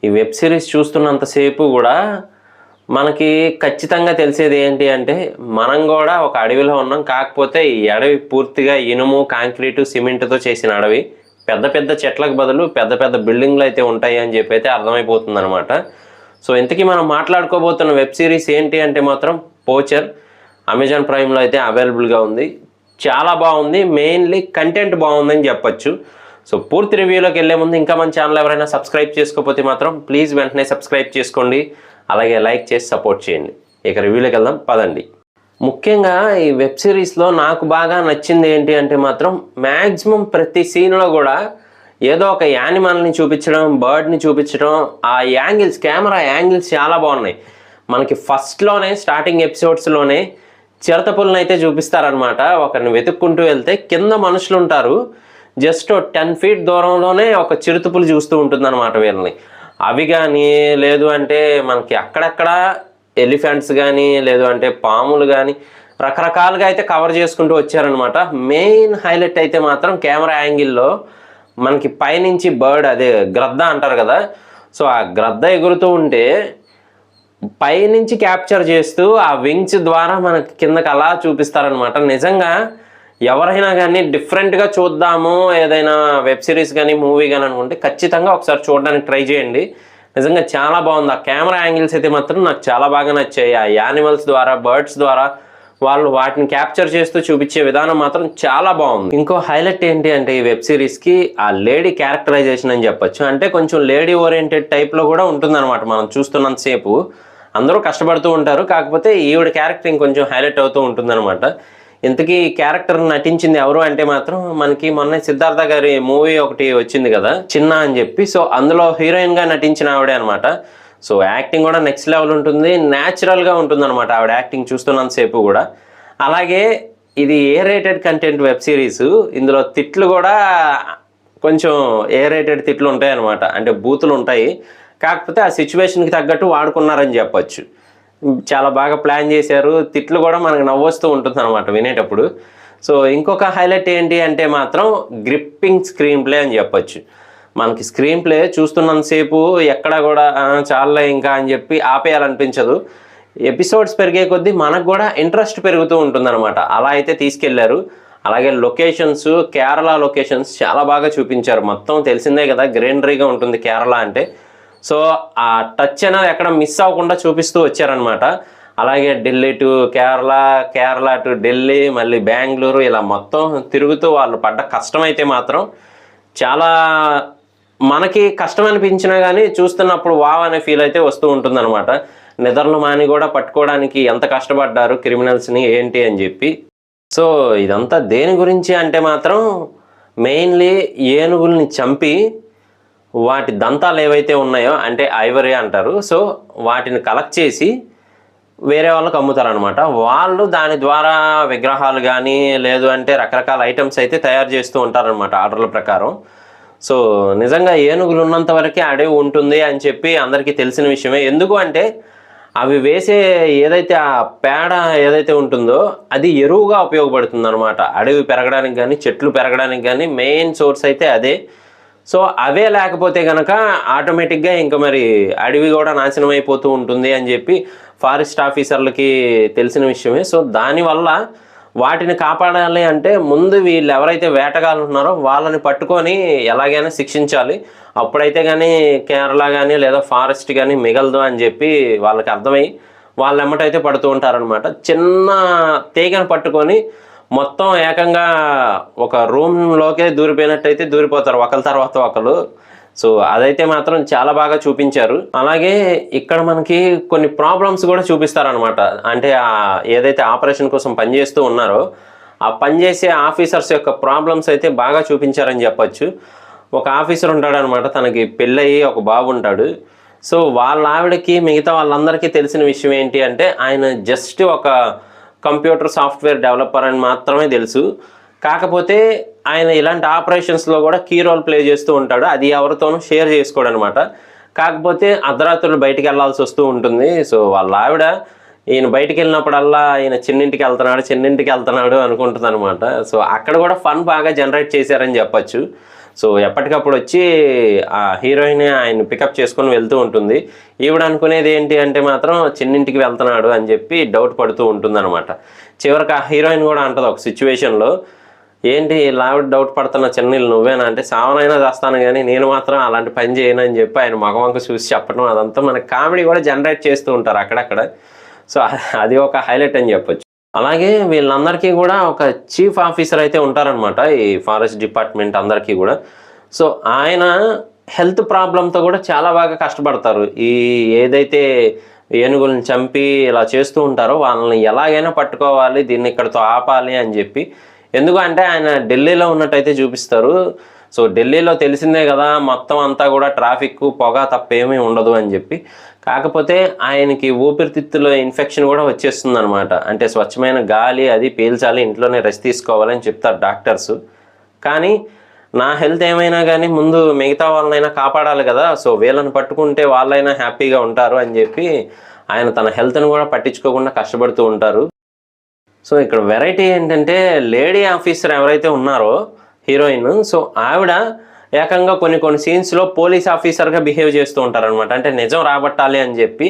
ఈ web series చూస్తున్నంతసేపు కూడా మనకి ఖచ్చితంగా తెలిసేది ఏంటి అంటే మనం కూడా ఒక అడవిలో ఉన్నాం. కాకపోతే ఈ అడవి పూర్తిగా ఇనుము, కాంక్రీటు, సిమెంట్తో చేసిన అడవి. పెద్ద పెద్ద చెట్లకు బదులు పెద్ద పెద్ద బిల్డింగ్లు అయితే ఉంటాయి అని చెప్పి అయితే అర్థమైపోతుంది అనమాట. సో ఇంతకీ మనం మాట్లాడుకోబోతున్న వెబ్ సిరీస్ ఏంటి అంటే మాత్రం పోచర్. అమెజాన్ ప్రైమ్లో అయితే అవైలబుల్గా ఉంది. చాలా బాగుంది. మెయిన్లీ కంటెంట్ బాగుందని చెప్పొచ్చు. సో పూర్తి రివ్యూలోకి వెళ్ళే ముందు ఇంకా మన ఛానల్ ఎవరైనా సబ్స్క్రైబ్ చేసుకోకపోతే మాత్రం ప్లీజ్ వెంటనే సబ్స్క్రైబ్ చేసుకోండి. అలాగే లైక్ చేసి సపోర్ట్ చేయండి. ఇక రివ్యూలోకి వెళ్దాం పదండి. ముఖ్యంగా ఈ వెబ్ సిరీస్లో నాకు బాగా నచ్చింది ఏంటి అంటే మాత్రం మ్యాక్సిమం ప్రతి సీన్లో కూడా ఏదో ఒక యానిమల్ని చూపించడం, బర్డ్ని చూపించడం, ఆ యాంగిల్స్, కెమెరా యాంగిల్స్ చాలా బాగున్నాయి. మనకి ఫస్ట్లోనే స్టార్టింగ్ ఎపిసోడ్స్లోనే చిరతపుల్ని అయితే చూపిస్తారనమాట. ఒకరిని వెతుక్కుంటూ వెళ్తే కింద మనుషులు ఉంటారు. జస్ట్ 10 feet దూరంలోనే ఒక చిరుతపులు చూస్తూ ఉంటుందన్నమాట వీళ్ళని. అవి కానీ లేదు అంటే మనకి అక్కడక్కడ ఎలిఫెంట్స్ కానీ లేదు అంటే పాములు కానీ రకరకాలుగా అయితే కవర్ చేసుకుంటూ వచ్చారనమాట. మెయిన్ హైలైట్ అయితే మాత్రం కెమెరా యాంగిల్లో మనకి పైనుంచి బర్డ్, అదే గ్రద్ద అంటారు కదా, సో ఆ గ్రద్ద ఎగురుతూ ఉంటే పైనుంచి క్యాప్చర్ చేస్తూ ఆ వింగ్స్ ద్వారా మనకి కిందకి అలా చూపిస్తారనమాట. నిజంగా ఎవరైనా కానీ డిఫరెంట్గా చూద్దాము ఏదైనా వెబ్ సిరీస్ కానీ మూవీ కానీ అనుకుంటే ఖచ్చితంగా ఒకసారి చూడడానికి ట్రై చేయండి. నిజంగా చాలా బాగుంది. ఆ కెమెరా యాంగిల్స్ అయితే మాత్రం నాకు చాలా బాగా నచ్చాయి. ఆ యానిమల్స్ ద్వారా, బర్డ్స్ ద్వారా వాళ్ళు వాటిని క్యాప్చర్ చేస్తూ చూపించే విధానం మాత్రం చాలా బాగుంది. ఇంకో హైలైట్ ఏంటి అంటే ఈ వెబ్ సిరీస్కి ఆ లేడీ క్యారెక్టరైజేషన్ అని చెప్పొచ్చు. అంటే కొంచెం లేడీ ఓరియంటెడ్ టైప్లో కూడా ఉంటుందన్నమాట. మనం చూస్తున్నంతసేపు అందరూ కష్టపడుతూ ఉంటారు, కాకపోతే ఈవిడ క్యారెక్టర్ ఇంకొంచెం హైలైట్ అవుతూ ఉంటుందన్నమాట. ఇంతకీ క్యారెక్టర్ నటించింది ఎవరు అంటే మాత్రం మనకి మొన్న సిద్ధార్థ గారి మూవీ ఒకటి వచ్చింది కదా, చిన్న అని చెప్పి. సో అందులో హీరోయిన్గా నటించిన ఆవిడే అనమాట. సో యాక్టింగ్ కూడా నెక్స్ట్ లెవెల్ ఉంటుంది, న్యాచురల్గా ఉంటుంది అనమాట ఆవిడ యాక్టింగ్ చూస్తున్నంతసేపు కూడా. అలాగే ఇది A rated content web series. ఇందులో తిట్లు కూడా కొంచెం ఏ రేటెడ్ తిట్లు ఉంటాయి అనమాట. అంటే బూతులు ఉంటాయి, కాకపోతే ఆ సిచ్యువేషన్కి తగ్గట్టు వాడుకున్నారని చెప్పచ్చు. చాలా బాగా ప్లాన్ చేశారు. తిట్లు కూడా మనకు నవ్వొస్తూ ఉంటుంది అనమాట వినేటప్పుడు. సో ఇంకొక హైలైట్ ఏంటి అంటే మాత్రం గ్రిప్పింగ్ స్క్రీన్ ప్లే అని చెప్పొచ్చు. మనకి స్క్రీన్ ప్లే చూస్తున్నంతసేపు ఎక్కడ కూడా చాలా ఇంకా అని చెప్పి ఆపేయాలనిపించదు. ఎపిసోడ్స్ పెరిగే కొద్దీ మనకు కూడా ఇంట్రెస్ట్ పెరుగుతూ ఉంటుందన్నమాట. అలా అయితే తీసుకెళ్లారు. అలాగే లొకేషన్స్, కేరళ లొకేషన్స్ చాలా బాగా చూపించారు. మొత్తం తెలిసిందే కదా, గ్రీనరీగా ఉంటుంది కేరళ అంటే. సో ఆ టచ్ అనేది ఎక్కడ మిస్ అవ్వకుండా చూపిస్తూ వచ్చారనమాట. అలాగే ఢిల్లీ టు కేరళ, కేరళ టు ఢిల్లీ, మళ్ళీ బెంగళూరు, ఇలా మొత్తం తిరుగుతూ వాళ్ళు పడ్డ కష్టం అయితే మాత్రం చాలా మనకి కష్టం అనిపించినా కానీ చూస్తున్నప్పుడు వావ్ అనే ఫీల్ అయితే వస్తూ ఉంటుందన్నమాట. నిద్రలు మాని కూడా పట్టుకోవడానికి ఎంత కష్టపడ్డారు క్రిమినల్స్ని ఏంటి అని చెప్పి. సో ఇదంతా దేని గురించి అంటే మాత్రం మెయిన్లీ ఏనుగుల్ని చంపి వాటి దంతాలు ఏవైతే ఉన్నాయో అంటే ఐవరీ అంటారు, సో వాటిని కలెక్ట్ చేసి వేరే వాళ్ళకి అమ్ముతారనమాట. వాళ్ళు దాని ద్వారా విగ్రహాలు కానీ లేదు అంటే రకరకాల ఐటమ్స్ అయితే తయారు చేస్తూ ఉంటారనమాట ఆర్డర్ల ప్రకారం. సో నిజంగా ఏనుగులు ఉన్నంత వరకే అడవి ఉంటుంది అని చెప్పి అందరికీ తెలిసిన విషయమే. ఎందుకు అంటే అవి వేసే ఏదైతే ఆ పేడ ఏదైతే ఉంటుందో అది ఎరువుగా ఉపయోగపడుతుంది అనమాట. అడవి పెరగడానికి కానీ చెట్లు పెరగడానికి కానీ మెయిన్ సోర్స్ అయితే అదే. సో అవే లేకపోతే కనుక ఆటోమేటిక్గా ఇంకా మరి అడవి కూడా నాశనం అయిపోతూ ఉంటుంది అని చెప్పి ఫారెస్ట్ ఆఫీసర్లకి తెలిసిన విషయమే. సో దానివల్ల వాటిని కాపాడాలి అంటే ముందు వీళ్ళు ఎవరైతే వేటగాళ్ళు ఉన్నారో వాళ్ళని పట్టుకొని ఎలాగైనా శిక్షించాలి. అప్పుడైతే కానీ కేరళ కానీ లేదా ఫారెస్ట్ కానీ మిగలదు అని చెప్పి వాళ్ళకి అర్థమై వాళ్ళ ఎమ్మటైతే పడుతూ ఉంటారనమాట. చిన్న తీగను పట్టుకొని మొత్తం ఏకంగా ఒక రూమ్లోకే దూరిపోయినట్టయితే దూరిపోతారు ఒకరి తర్వాత ఒకరు. సో అదైతే మాత్రం చాలా బాగా చూపించారు. అలాగే ఇక్కడ మనకి కొన్ని ప్రాబ్లమ్స్ కూడా చూపిస్తారనమాట. అంటే ఏదైతే ఆపరేషన్ కోసం పనిచేస్తూ ఉన్నారో ఆ పనిచేసే ఆఫీసర్స్ యొక్క ప్రాబ్లమ్స్ అయితే బాగా చూపించారని చెప్పచ్చు. ఒక ఆఫీసర్ ఉంటాడనమాట, తనకి పెళ్ళయి ఒక బాబు ఉంటాడు. సో వాళ్ళ ఆవిడకి మిగతా వాళ్ళందరికీ తెలిసిన విషయం ఏంటి అంటే ఆయన జస్ట్ ఒక కంప్యూటర్ సాఫ్ట్వేర్ డెవలపర్ అని మాత్రమే తెలుసు. కాకపోతే ఆయన ఇలాంటి ఆపరేషన్స్లో కూడా కీ రోల్ ప్లే చేస్తూ ఉంటాడు. అది ఎవరితోనూ షేర్ చేసుకోడు అనమాట. కాకపోతే అర్ధరాత్రులు బయటికి వెళ్ళాల్సి వస్తూ ఉంటుంది. సో వాళ్ళ ఆవిడ ఈయన బయటికి వెళ్ళినప్పుడల్లా ఈయన చిన్నింటికి వెళ్తున్నాడు అనుకుంటుంది అనమాట. సో అక్కడ కూడా ఫన్ బాగా జనరేట్ చేశారని చెప్పచ్చు. సో ఎప్పటికప్పుడు వచ్చి ఆ హీరోయిన్ ఆయన పికప్ చేసుకొని వెళ్తూ ఉంటుంది. ఈవిడ అనుకునేది ఏంటి అంటే మాత్రం చిన్నింటికి వెళ్తున్నాడు అని చెప్పి డౌట్ పడుతూ ఉంటుంది అనమాట. చివరికి ఆ హీరోయిన్ కూడా అంటది ఒక సిచ్యువేషన్లో, ఏంటి లావిడ డౌట్ పడుతున్న చిన్నీళ్ళు నువ్వేనా అంటే, సావనైనా చేస్తాను కానీ నేను మాత్రం అలాంటి పని చేయను అని చెప్పి ఆయన మగవంక చూసి చెప్పడం, అదంతా మన కామెడీ కూడా జనరేట్ చేస్తూ ఉంటారు అక్కడక్కడ. సో అది ఒక హైలైట్ అని చెప్పొచ్చు. అలాగే వీళ్ళందరికీ కూడా ఒక చీఫ్ ఆఫీసర్ అయితే ఉంటారనమాట ఈ ఫారెస్ట్ డిపార్ట్మెంట్ అందరికీ కూడా. సో ఆయన హెల్త్ ప్రాబ్లంతో కూడా చాలా బాగా కష్టపడతారు. ఈ ఏదైతే ఏనుగులను చంపి ఇలా చేస్తూ ఉంటారో వాళ్ళని ఎలాగైనా పట్టుకోవాలి, దీన్ని ఇక్కడితో ఆపాలి అని చెప్పి. ఎందుకంటే ఆయన ఢిల్లీలో ఉన్నట్టయితే చూపిస్తారు. సో ఢిల్లీలో తెలిసిందే కదా, మొత్తం అంతా కూడా ట్రాఫిక్ పొగ తప్పేమీ ఉండదు అని చెప్పి. కాకపోతే ఆయనకి ఊపిరితిత్తులో ఇన్ఫెక్షన్ కూడా వచ్చేస్తుంది అనమాట. అంటే స్వచ్ఛమైన గాలి అది పీల్చాలి, ఇంట్లోనే రెస్ట్ తీసుకోవాలని చెప్తారు డాక్టర్స్. కానీ నా హెల్త్ ఏమైనా కానీ ముందు మిగతా వాళ్ళనైనా కాపాడాలి కదా, సో వీళ్ళని పట్టుకుంటే వాళ్ళైనా హ్యాపీగా ఉంటారు అని చెప్పి ఆయన తన హెల్త్ని కూడా పట్టించుకోకుండా కష్టపడుతూ ఉంటారు. సో ఇక్కడ వెరైటీ ఏంటంటే లేడీ ఆఫీసర్ ఎవరైతే ఉన్నారో హీరోయిన్, సో ఆవిడ ఏకంగా కొన్ని సీన్స్లో పోలీస్ ఆఫీసర్గా బిహేవ్ చేస్తూ ఉంటారనమాట. అంటే నిజం రాబట్టాలి అని చెప్పి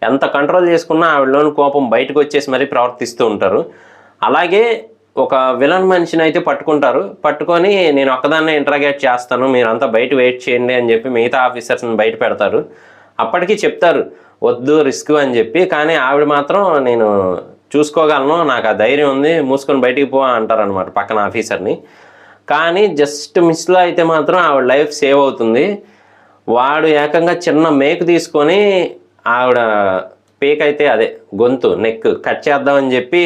ఎంత కంట్రోల్ చేసుకున్నా ఆవిడలోని కోపం బయటకు వచ్చేసి మరీ ప్రవర్తిస్తూ ఉంటారు. అలాగే ఒక విలన్ మనిషిని అయితే పట్టుకొని నేను ఒక్కదాన్నే ఇంటరాగేట్ చేస్తాను, మీరంతా బయట వెయిట్ చేయండి అని చెప్పి మిగతా ఆఫీసర్స్ని బయట పెడతారు. అప్పటికీ చెప్తారు వద్దు రిస్క్ అని చెప్పి, కానీ ఆవిడ మాత్రం నేను చూసుకోగలను, నాకు ఆ ధైర్యం ఉంది, మూసుకొని బయటికి పో అంటారనమాట పక్కన ఆఫీసర్ని. కానీ జస్ట్ మిస్లో అయితే మాత్రం ఆవిడ లైఫ్ సేవ్ అవుతుంది. వాడు ఏకంగా చిన్న మేకు తీసుకొని ఆవిడ పేక్ అయితే అదే గొంతు నెక్ కట్ చేద్దామని చెప్పి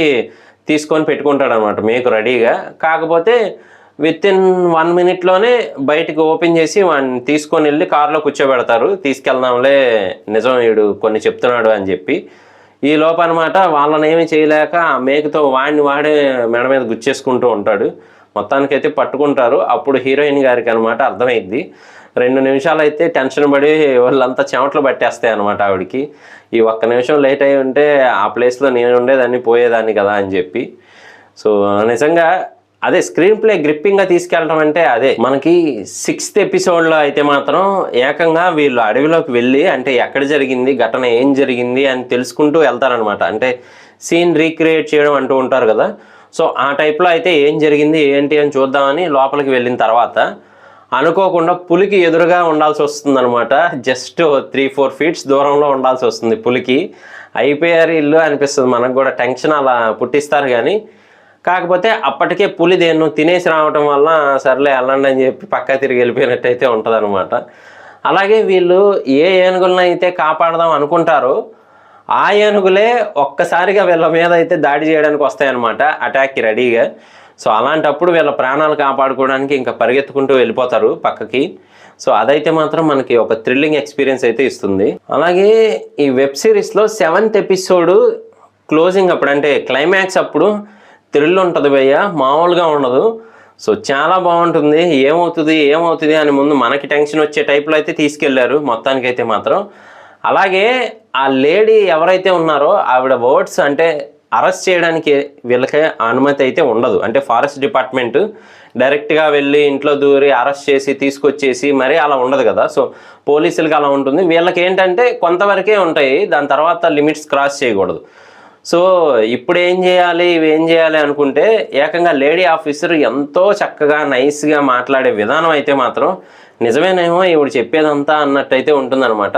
తీసుకొని పెట్టుకుంటాడు అనమాట మేకు రెడీగా. కాకపోతే వితిన్ 1 minute బయటకు ఓపెన్ చేసి వాడిని తీసుకొని వెళ్ళి కారులో కూర్చోబెడతారు. తీసుకెళ్దాంలే, నిజం వీడు కొన్ని చెప్తున్నాడు అని చెప్పి. ఈ లోపనమాట వాళ్ళని ఏమీ చేయలేక ఆ మేకతో వాడే మెడ మీద గుచ్చేసుకుంటూ ఉంటాడు. మొత్తానికైతే పట్టుకుంటారు. అప్పుడు హీరోయిన్ గారికి అనమాట అర్థమైద్ది. 2 నిమిషాలు అయితే టెన్షన్ పడి వాళ్ళంతా చెమటలు పట్టేస్తాయి అనమాట ఆవిడికి. ఈ 1 నిమిషం లేట్ అయి ఉంటే ఆ ప్లేస్లో నేను ఉండేదాన్ని, పోయేదాన్ని కదా అని చెప్పి. సో నిజంగా అదే స్క్రీన్ ప్లే గ్రిప్పింగ్గా తీసుకెళ్ళడం అంటే అదే. మనకి 6th ఎపిసోడ్లో అయితే మాత్రం ఏకంగా వీళ్ళు అడవిలోకి వెళ్ళి అంటే ఎక్కడ జరిగింది, ఘటన ఏం జరిగింది అని తెలుసుకుంటూ వెళ్తారనమాట. అంటే సీన్ రీక్రియేట్ చేయడం అంటూ ఉంటారు కదా, సో ఆ టైప్లో అయితే ఏం జరిగింది ఏంటి అని చూద్దామని లోపలికి వెళ్ళిన తర్వాత అనుకోకుండా పులికి ఎదురుగా ఉండాల్సి వస్తుంది అనమాట. జస్ట్ 3-4 feet దూరంలో ఉండాల్సి వస్తుంది పులికి. అయిపోయారు ఇల్లు అనిపిస్తుంది మనకు కూడా, టెన్షన్ అలా పుట్టిస్తారు. కానీ కాకపోతే అప్పటికే పులి దేన్నో తినేసి రావటం వల్ల సర్లే వెళ్ళండి అని చెప్పి పక్కా తిరిగి వెళ్ళిపోయినట్టయితే ఉంటుంది అనమాట. అలాగే వీళ్ళు ఏ ఏనుగులను అయితే కాపాడదాం అనుకుంటారో ఆ ఏనుగులే ఒక్కసారిగా వీళ్ళ మీద అయితే దాడి చేయడానికి వస్తాయన్నమాట, అటాక్కి రెడీగా. సో అలాంటప్పుడు వీళ్ళ ప్రాణాలు కాపాడుకోవడానికి ఇంకా పరిగెత్తుకుంటూ వెళ్ళిపోతారు పక్కకి. సో అదైతే మాత్రం మనకి ఒక థ్రిల్లింగ్ ఎక్స్పీరియన్స్ అయితే ఇస్తుంది. అలాగే ఈ వెబ్ సిరీస్లో 7th ఎపిసోడ్ క్లోజింగ్ అప్పుడు అంటే క్లైమాక్స్ అప్పుడు థ్రిల్ ఉంటుంది భయ్య, మామూలుగా ఉండదు. సో చాలా బాగుంటుంది. ఏమవుతుంది అని ముందు మనకి టెన్షన్ వచ్చే టైప్లో అయితే తీసుకెళ్లారు మొత్తానికైతే మాత్రం. అలాగే ఆ లేడీ ఎవరైతే ఉన్నారో ఆవిడ వర్డ్స్ అంటే అరెస్ట్ చేయడానికి వీళ్ళకి అనుమతి అయితే ఉండదు. అంటే ఫారెస్ట్ డిపార్ట్మెంట్ డైరెక్ట్గా వెళ్ళి ఇంట్లో దూరి అరెస్ట్ చేసి తీసుకొచ్చేసి మరీ అలా ఉండదు కదా. సో పోలీసులకి అలా ఉంటుంది. వీళ్ళకి ఏంటంటే కొంతవరకే ఉంటాయి, దాని తర్వాత లిమిట్స్ క్రాస్ చేయకూడదు. సో ఇప్పుడు ఏం చేయాలి అనుకుంటే ఏకంగా లేడీ ఆఫీసర్ ఎంతో చక్కగా నైస్గా మాట్లాడే విధానం అయితే మాత్రం నిజమేనేమో ఈవిడ చెప్పేదంతా అన్నట్టయితే ఉంటుందన్నమాట.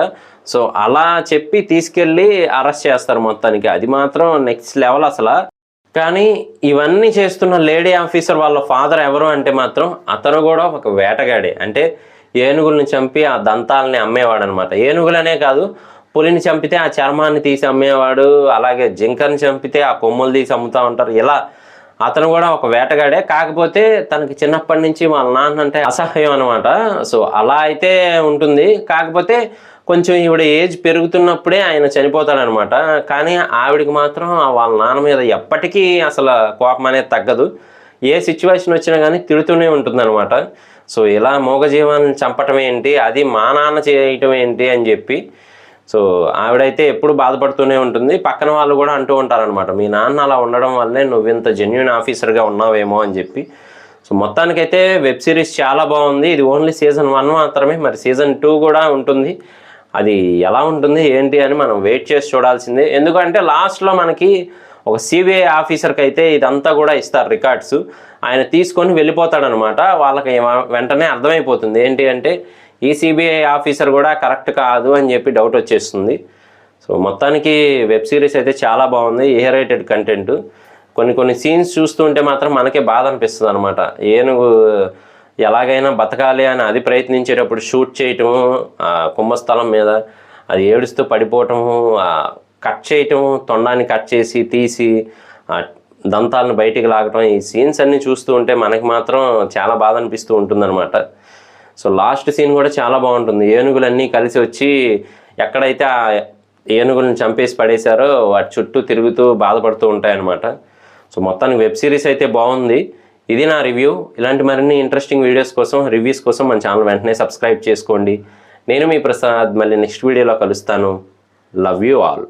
సో అలా చెప్పి తీసుకెళ్ళి అరెస్ట్ చేస్తారు మొత్తానికి. అది మాత్రం నెక్స్ట్ లెవెల్ అసలు. కానీ ఇవన్నీ చేస్తున్న లేడీ ఆఫీసర్ వాళ్ళ ఫాదర్ ఎవరు అంటే మాత్రం అతను కూడా ఒక వేటగాడే. అంటే ఏనుగుల్ని చంపి ఆ దంతాలని అమ్మేవాడు అనమాట. ఏనుగులనే కాదు, పులిని చంపితే ఆ చర్మాన్ని తీసి అమ్మేవాడు, అలాగే జింకని చంపితే ఆ కొమ్ములు తీసి అమ్ముతూ ఉంటారు. ఇలా అతను కూడా ఒక వేటగాడే. కాకపోతే తనకి చిన్నప్పటి నుంచి వాళ్ళ నాన్న అంటే అసహ్యం అనమాట. సో అలా అయితే ఉంటుంది. కాకపోతే కొంచెం ఈవిడ ఏజ్ పెరుగుతున్నప్పుడే ఆయన చనిపోతాడనమాట. కానీ ఆవిడికి మాత్రం వాళ్ళ నాన్న మీద ఎప్పటికీ అసలు కోపం అనేది తగ్గదు. ఏ సిచ్యువేషన్ వచ్చినా కానీ తిడుతూనే ఉంటుందన్నమాట. సో ఇలా మూగజీవాన్ని చంపటం ఏంటి, అది మా నాన్న చేయటం ఏంటి అని చెప్పి. సో ఆవిడైతే ఎప్పుడు బాధపడుతూనే ఉంటుంది. పక్కన వాళ్ళు కూడా అంటూ ఉంటారనమాట, మీ నాన్న అలా ఉండడం వల్లే నువ్వు ఇంత జెన్యూన్ ఆఫీసర్గా ఉన్నావేమో అని చెప్పి. సో మొత్తానికైతే వెబ్ సిరీస్ చాలా బాగుంది. ఇది ఓన్లీ సీజన్ 1 మాత్రమే, మరి సీజన్ 2 కూడా ఉంటుంది. అది ఎలా ఉంటుంది ఏంటి అని మనం వెయిట్ చేసి చూడాల్సిందే. ఎందుకంటే లాస్ట్లో మనకి ఒక సిబిఐ ఆఫీసర్కి అయితే ఇదంతా కూడా ఇస్తారు రికార్డ్స్, ఆయన తీసుకొని వెళ్ళిపోతాడనమాట. వాళ్ళకి వెంటనే అర్థమైపోతుంది ఏంటి అంటే ఈ సిబిఐ ఆఫీసర్ కూడా కరెక్ట్ కాదు అని చెప్పి డౌట్ వచ్చేస్తుంది. సో మొత్తానికి వెబ్ సిరీస్ అయితే చాలా బాగుంది, ఏ రేటెడ్ కంటెంట్. కొన్ని సీన్స్ చూస్తుంటే మాత్రం మనకే బాధ అనిపిస్తుంది అనమాట. ఏనుగు ఎలాగైనా బతకాలి అని అది ప్రయత్నించేటప్పుడు షూట్ చేయటము, కుంభస్థలం మీద అది ఏడుస్తూ పడిపోవటము, కట్ చేయటము, తొండాన్ని కట్ చేసి తీసి దంతాలను బయటికి లాగటం, ఈ సీన్స్ అన్నీ చూస్తూ ఉంటే మనకి మాత్రం చాలా బాధ అనిపిస్తూ ఉంటుందన్నమాట. సో లాస్ట్ సీన్ కూడా చాలా బాగుంటుంది. ఏనుగులన్నీ కలిసి వచ్చి ఎక్కడైతే ఆ ఏనుగులను చంపేసి పడేశారో వాటి చుట్టూ తిరుగుతూ బాధపడుతూ ఉంటాయన్నమాట. సో మొత్తానికి వెబ్ సిరీస్ అయితే బాగుంది. ఇది నా రివ్యూ. ఇలాంటి మరిన్ని ఇంట్రెస్టింగ్ వీడియోస్ కోసం, రివ్యూస్ కోసం మన ఛానల్ వెంటనే సబ్స్క్రైబ్ చేసుకోండి. నేను మీ ప్రసాద్, మళ్ళీ నెక్స్ట్ వీడియోలో కలుస్తాను. Love you all.